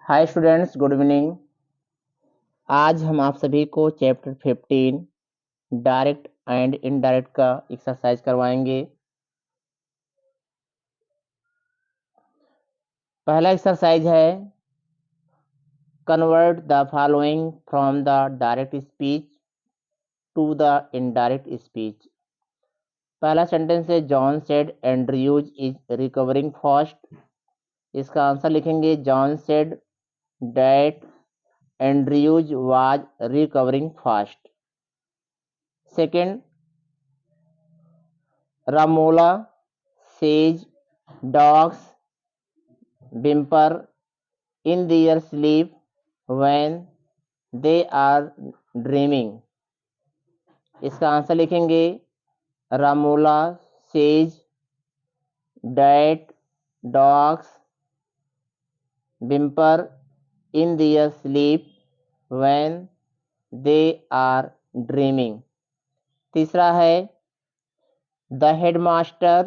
Hi students, good evening. आज हम आप सभी को चैप्टर 15 डायरेक्ट एंड इनडायरेक्ट का एक्सरसाइज करवाएंगे। पहला एक्सरसाइज है convert the following from the direct speech to the indirect speech. पहला सेंटेंस है John said Andrews is recovering fast. इसका आंसर लिखेंगे John said that Andrews was recovering fast. Second, Ramola says dogs whimper in their sleep when they are dreaming। इसका answer लिखेंगे Ramola says that dogs whimper in their sleep when they are dreaming। तीसरा है The headmaster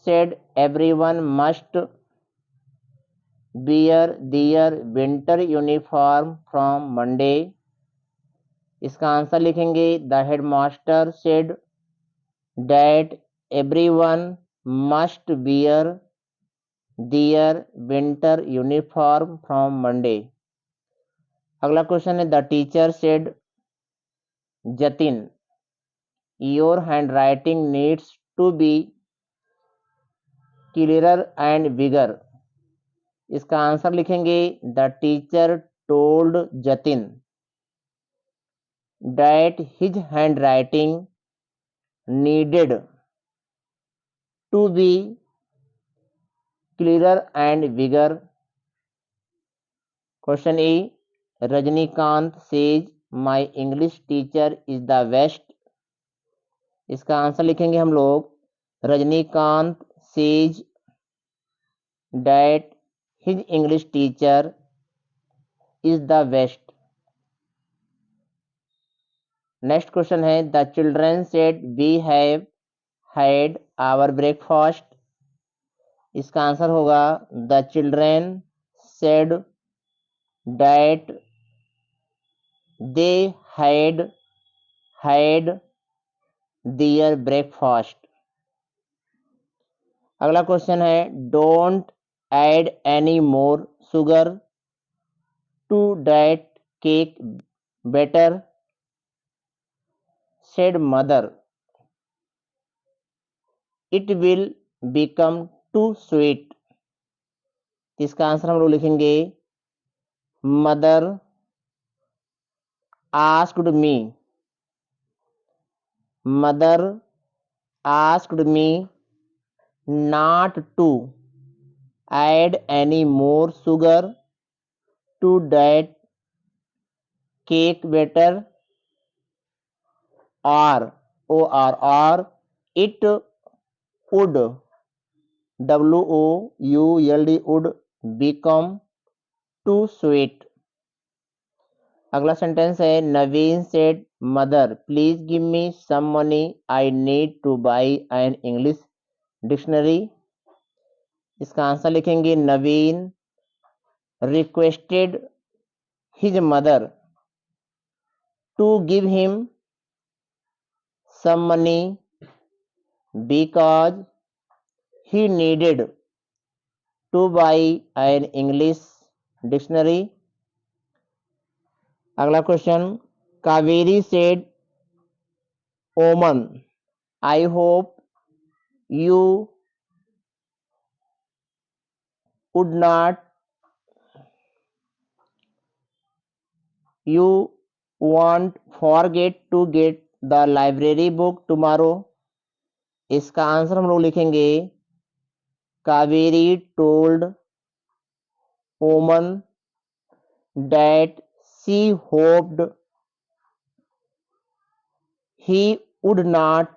said everyone must wear their winter uniform from Monday। इसका answer लिखेंगे The headmaster said that everyone must wear their winter uniform from Monday। अगला question है The teacher said Jatin your handwriting needs to be clearer and bigger। इसका answer लिखेंगे the teacher told Jatin that his hand writing needed to be clear and bigger. Question a Rajinikanth says my English teacher is the best. इसका answer लिखेंगे हम लोग Rajinikanth says that his English teacher is the best. Next question है the children said we have had our breakfast. इसका answer होगा the children said that they had had their breakfast. अगला question है don't add any more sugar to that cake better said mother it will become too sweet। इसका answer हम लोग लिखेंगे mother asked me mother asked me not to add any more sugar to that cake batter or it would would become too sweet। अगला sentence है Naveen said mother please give me some money I need to buy an English dictionary. इसका answer लिखेंगे Naveen requested his mother to give him some money because he needed to buy an English dictionary. अगला question Kaveri said woman I hope you would not you won't forget to get the library book tomorrow। इसका answer हम लोग लिखेंगे Kaveri told ओमन that she hoped he would not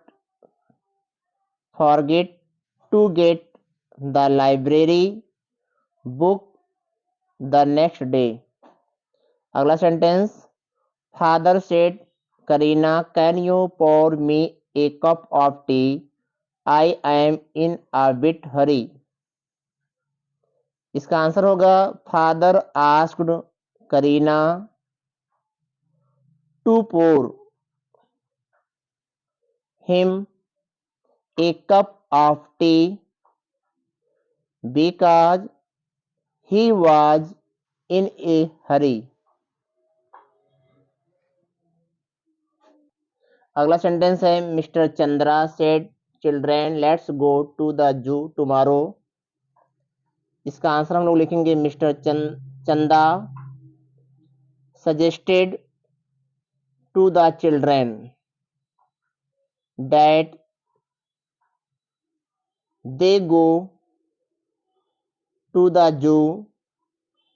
forget to get the library book the next day। अगला sentence father said Kareena can you pour me a cup of tea I am in a bit hurry। इसका answer होगा father asked Kareena to pour him a cup of tea because he was in a hurry. अगला sentence है mister Chandra said children let's go to the zoo tomorrow. इसका answer हम लोग लिखेंगे mister Chanda suggested to the children that they go to the zoo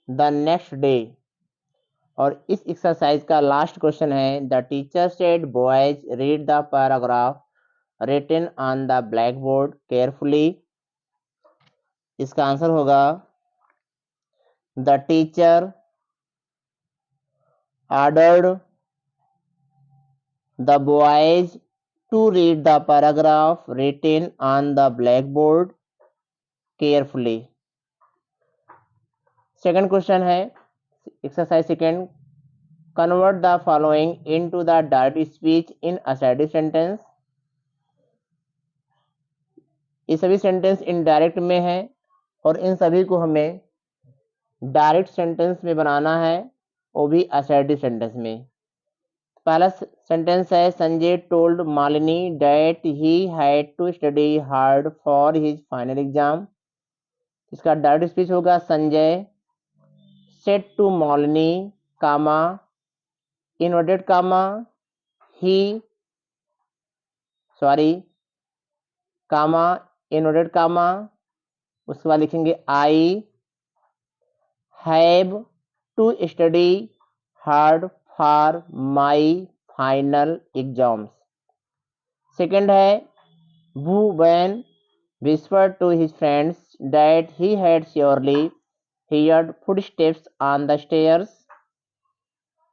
the next day. और इस exercise का last question है the teacher said boys read the paragraph written on the black board carefully. इसका answer होगा the teacher ordered the boys to read the paragraph written on the black board carefully. Second question है exercise second convert the following into the direct speech in assertive sentence. ये सभी sentence indirect में है और इन सभी को हमें direct sentence में बनाना है, वो भी असर्टिव सेंटेंस में। पहला सेंटेंस है Sanjay told Malini that he had to study hard for his final exam. इसका डायरेक्ट स्पीच होगा Sanjay said to Malini comma inverted comma he comma inverted comma उसके बाद लिखेंगे I have to study hard for my final exams. Second है Bhuvan whispered to his friends that he had surely heard footsteps on the stairs।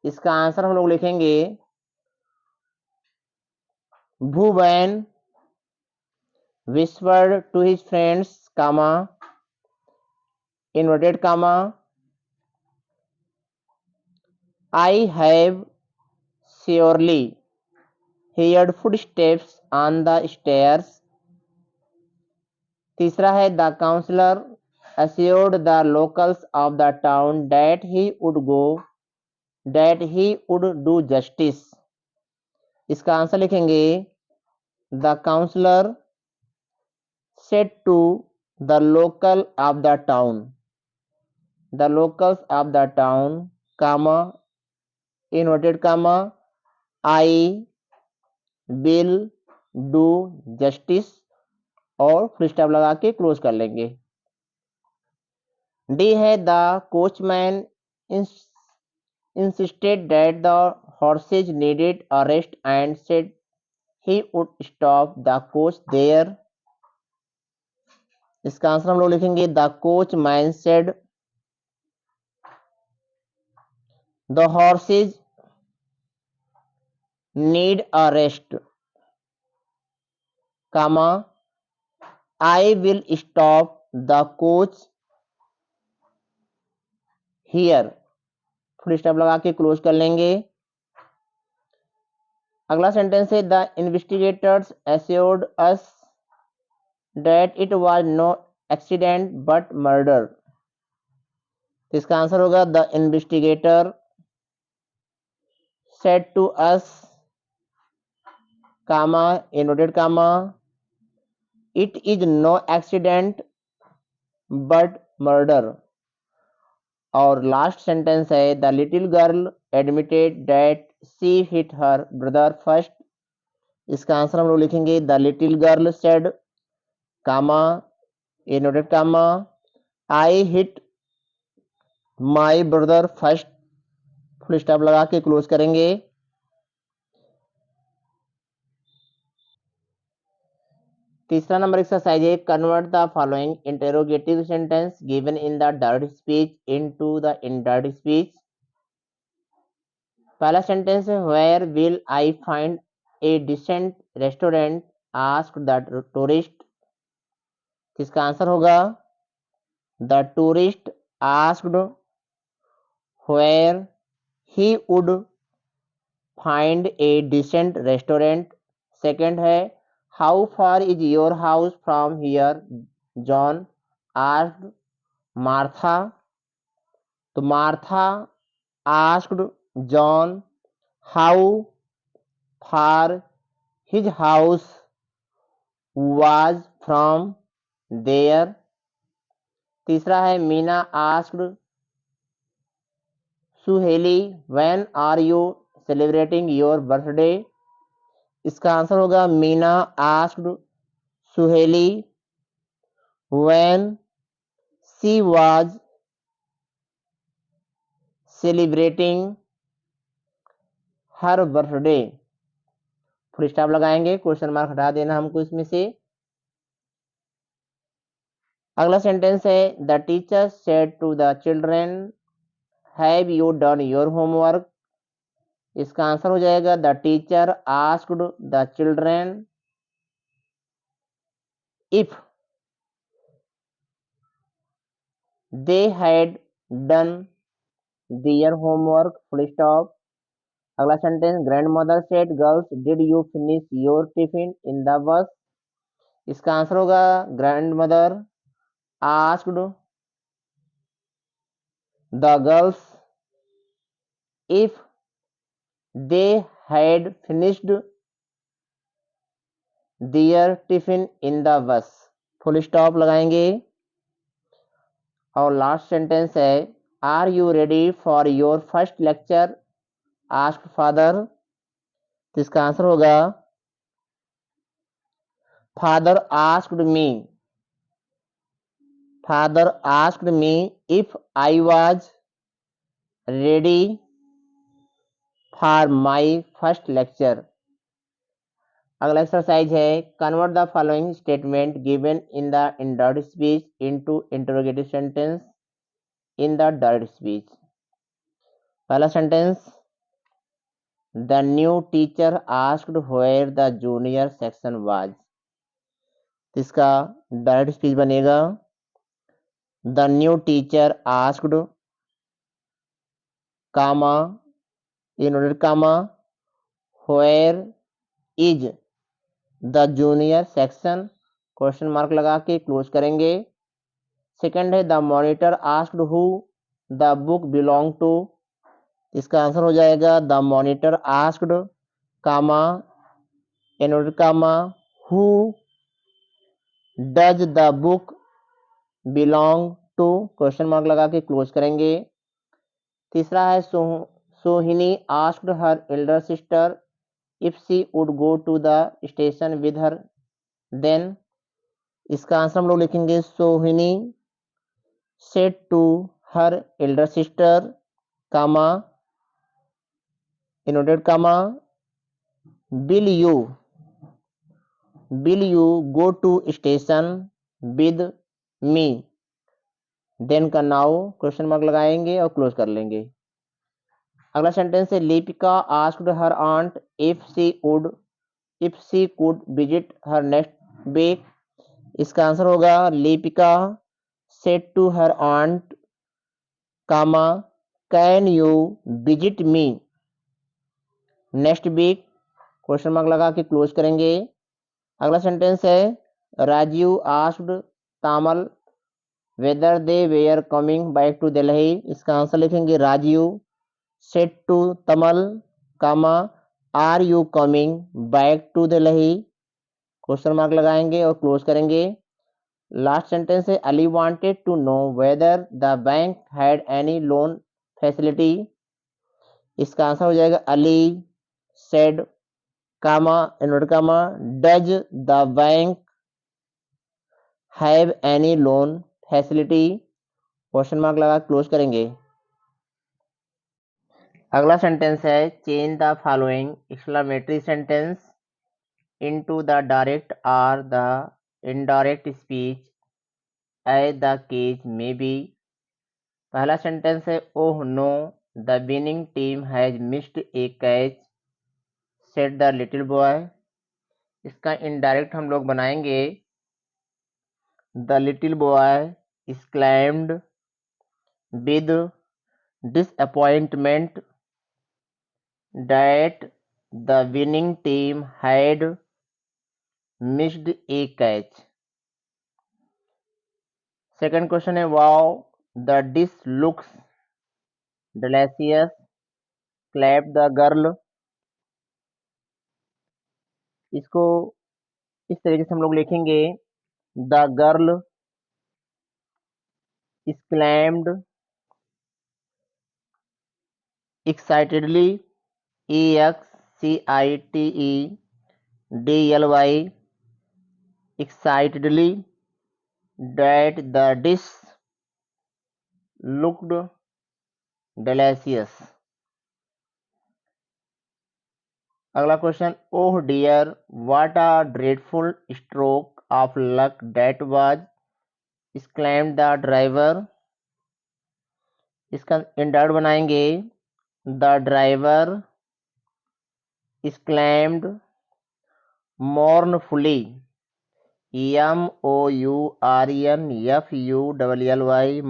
इसका answer हम लोग लिखेंगे Bhuvan whispered to his friends, comma inverted comma I have surely heard footsteps on the stairs। तीसरा है the counsellor assured the locals of the town that he would do justice। इसका answer लिखेंगे the counsellor said to the locals of the town comma inverted comma I will do justice और full stop लगा के close कर लेंगे। D है the coachman insisted that the horses needed a rest and said he would stop the coach there। इसका answer हम लोग लिखेंगे the coachman said the horses need a rest, comma I will stop the coach here full stop लगा के close कर लेंगे। अगला sentence है the investigators assured us that it was no accident but murder। इसका आंसर होगा the investigator said to us comma inverted comma it is no accident but murder। और last sentence है the little girl admitted that she hit her brother first. इसका answer हम लोग लिखेंगे the little girl said comma inverted comma I hit my brother first full stop लगा के close करेंगे। तीसरा नंबर एक्सरसाइज है convert the following interrogative sentence given in the direct speech into the indirect speech. पहला सेंटेंस है where will I find a decent restaurant asked the tourist. इसका answer होगा The tourist asked where he would find a decent restaurant. Second है how far is your house from here? John asked Martha. तो Martha asked John how far his house was from there. तीसरा है Meena asked Suheli when are you celebrating your birthday? इसका answer होगा Meena asked Suheli when she was celebrating her birthday. Full stop लगाएंगे, question mark हटा देना हमको इसमें से। अगला सेंटेंस है the teacher said to the children have you done your homework. इसका आंसर हो जाएगा the teacher asked the children if they had done their homework. Full stop. अगला sentence grandmother said girls did you finish your tiffin in the bus. इसका answer होगा grandmother asked the girls if they had finished their tiffin in the bus। Full stop लगाएंगे। और last sentence है are you ready for your first lecture asked father. तो इसका answer होगा father asked me if I was ready for my first lecture. अगला exercise है convert the following statement given in the indirect speech into interrogative sentence in the direct speech. पहला sentence the new teacher asked where the junior section was. इसका direct speech बनेगा the new teacher asked comma inverted comma where is the junior section question mark लगा के close करेंगे। Second है the monitor asked who the book belong to. इसका answer हो जाएगा the monitor asked comma inverted comma who does the book belong to question mark लगा के close करेंगे। तीसरा है Sohini asked her elder sister if she would go to the station with her then. इसका answer हम लोग लिखेंगे Sohini said to her elder sister comma inverted comma will you go to station with me then का now question mark लगाएंगे और close कर लेंगे। अगला सेंटेंस है Lipika asked her aunt if she could visit her next week. इसका answer होगा Lipika said to her aunt comma can you visit me next week question mark लगा के क्लोज करेंगे। अगला सेंटेंस है Rajiv asked Tamal whether they were coming back to Delhi. इसका answer लिखेंगे Rajiv said to Tamal comma are you coming back to Delhi question mark लगाएंगे और close करेंगे। लास्ट सेंटेंस है Ali wanted to know whether the bank had any loan facility. इसका answer हो जाएगा Ali said comma inverted comma does the bank have any loan facility question mark लगा close करेंगे। अगला सेंटेंस है change the following exclamatory sentence into the direct और the indirect speech as the case may be. पहला sentence है oh no the winning team has missed a catch said the little boy. इसका indirect हम लोग बनाएंगे the little boy exclaimed with disappointment that the winning team had missed a catch. Second question है wow, the dish looks delicious, clapped the girl. इसको इस तरीके से हम लोग लिखेंगे the girl exclaimed excitedly, excitedly, excitedly, that the dish looked delicious. अगला question oh dear what a dreadful stroke of luck that was exclaimed the driver. इसका indirect बनाएंगे the driver exclaimed mournfully, mournfully,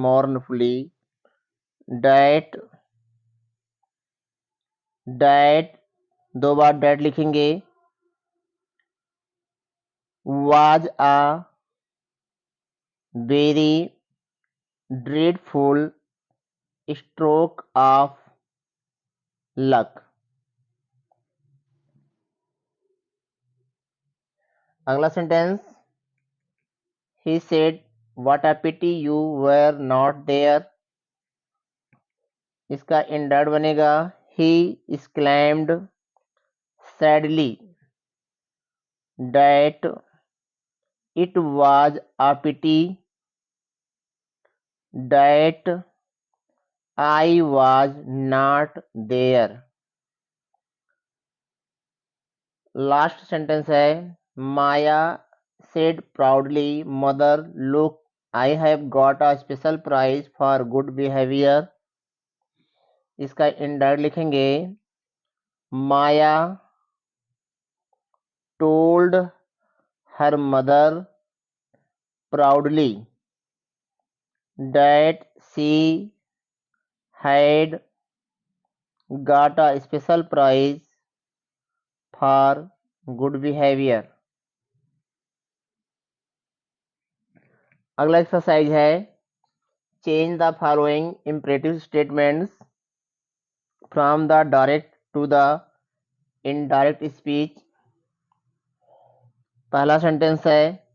mournfully, that दो बार that लिखेंगे was a very dreadful stroke of luck. अगला sentence he said what a pity you were not there. इसका इंडर्ट बनेगा he exclaimed sadly that it was a pity that I was not there. Last sentence है माया said proudly, mother look, I have got a special prize for good behavior. इसका इंडर्ट लिखेंगे माया told her mother proudly that she had got a special prize for good behavior. अगला exercise है change the following imperative statements from the direct to the indirect speech. पहला sentence है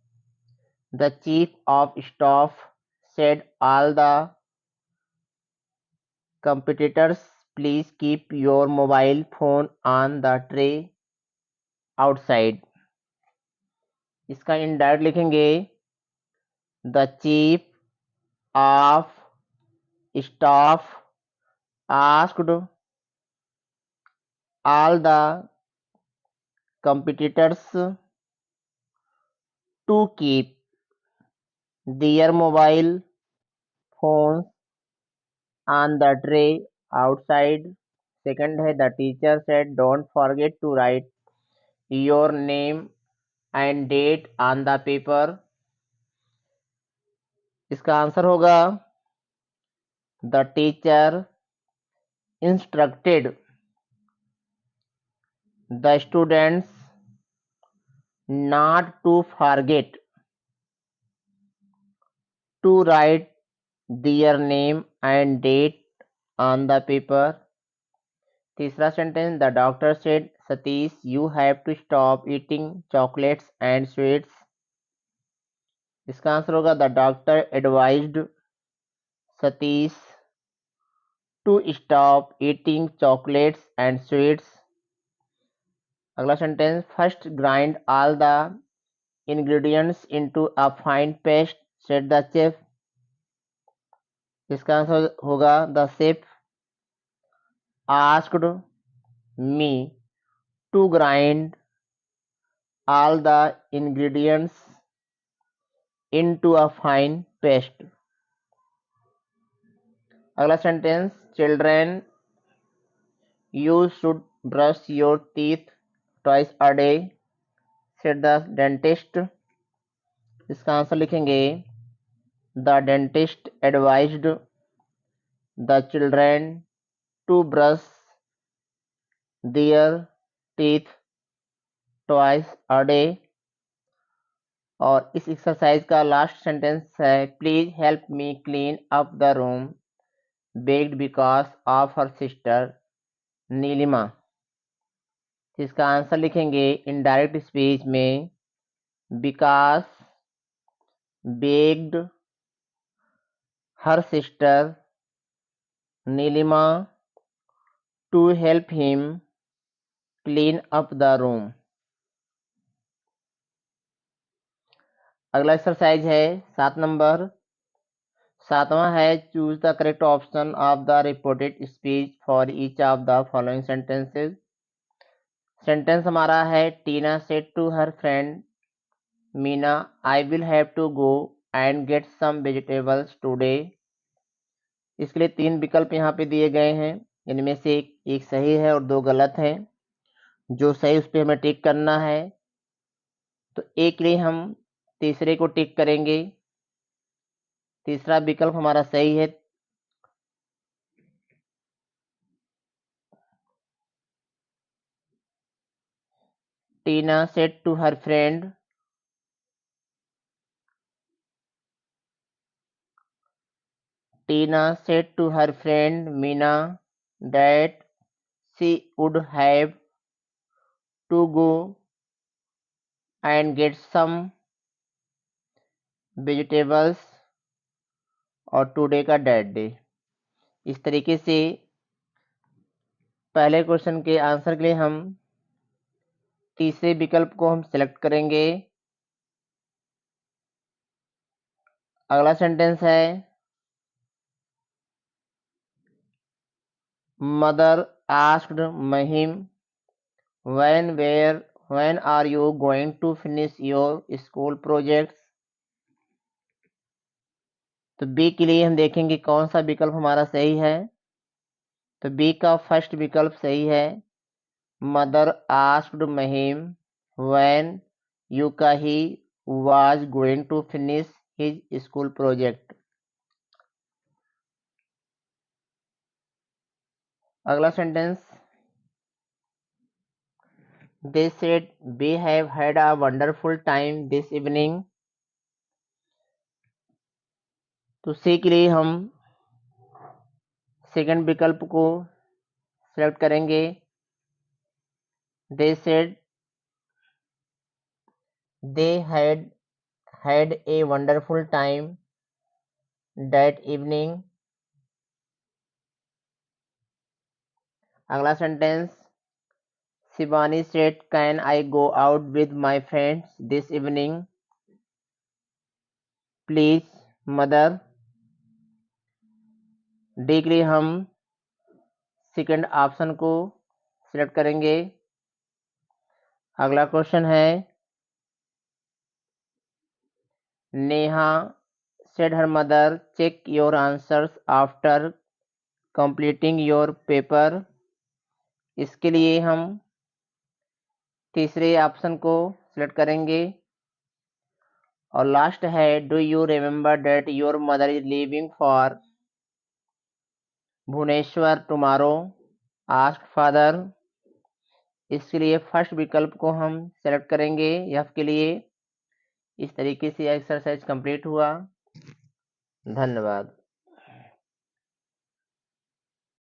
the chief of staff said all the competitors please keep your mobile phone on the tray outside. इसका indirect लिखेंगे the chief of staff asked all the competitors to keep their mobile phones on the tray outside. Second है the teacher said don't forget to write your name and date on the paper. इसका answer होगा the teacher instructed the students not to forget to write their name and date on the paper. तीसरा sentence the doctor said Satish you have to stop eating chocolates and sweets. इसका answer होगा the doctor advised Satish to stop eating chocolates and sweets. अगला sentence first grind all the ingredients into a fine paste said the chef. इसका answer होगा the chef asked me to grind all the ingredients into a fine paste. अगला sentence children you should brush your teeth twice a day said the dentist. इसका answer लिखेंगे The dentist advised the children to brush their teeth twice a day. और इस exercise का last sentence है, please help me clean up the room begged because of her sister Neelima. इसका answer लिखेंगे indirect speech में, because begged her sister Neelima to help him clean up the room. अगला exercise है 7 number. 7वां है, choose the correct option of the reported speech for each of the following sentences. Sentence हमारा है, Tina said to her friend Meena I will have to go and get some vegetables today. इसके लिए 3 विकल्प यहाँ पे दिए गए हैं, इनमें से एक सही है और 2 गलत हैं। जो सही उस पर हमें टिक करना है, तो एक के लिए हम तीसरे को टिक करेंगे। तीसरा विकल्प हमारा सही है। Tina said to her friend Tina said to her friend Meena that she would have to go and get some vegetables और टुडे का डेट डे। इस तरीके से पहले क्वेश्चन के आंसर के लिए हम तीसरे विकल्प को हम सिलेक्ट करेंगे। अगला सेंटेंस है, mother asked Mahim when are you going to finish your school projects। तो बी के लिए हम देखेंगे कौन सा विकल्प हमारा सही है। तो बी का फर्स्ट विकल्प सही है, मदर आस्क्ड महिम व्हेन यूकाही was going to finish his school project. अगला sentence, they said we have had a wonderful time this evening. तो सी के लिए हम सेकंड विकल्प को सिलेक्ट करेंगे। They said they had a wonderful time that evening। अगला sentence, Shivani said can I go out with my friends this evening please mother। D के लिए हम सेकंड ऑप्शन को सिलेक्ट करेंगे। अगला क्वेश्चन है, Neha said her mother check your answers after completing your paper। इसके लिए हम तीसरे ऑप्शन को सिलेक्ट करेंगे। और लास्ट है, do you remember that your mother is leaving for Bhubaneswar tomorrow asked father. इसके लिए फर्स्ट विकल्प को हम सेलेक्ट करेंगे एफ के लिए। इस तरीके से एक्सरसाइज कंप्लीट हुआ। धन्यवाद।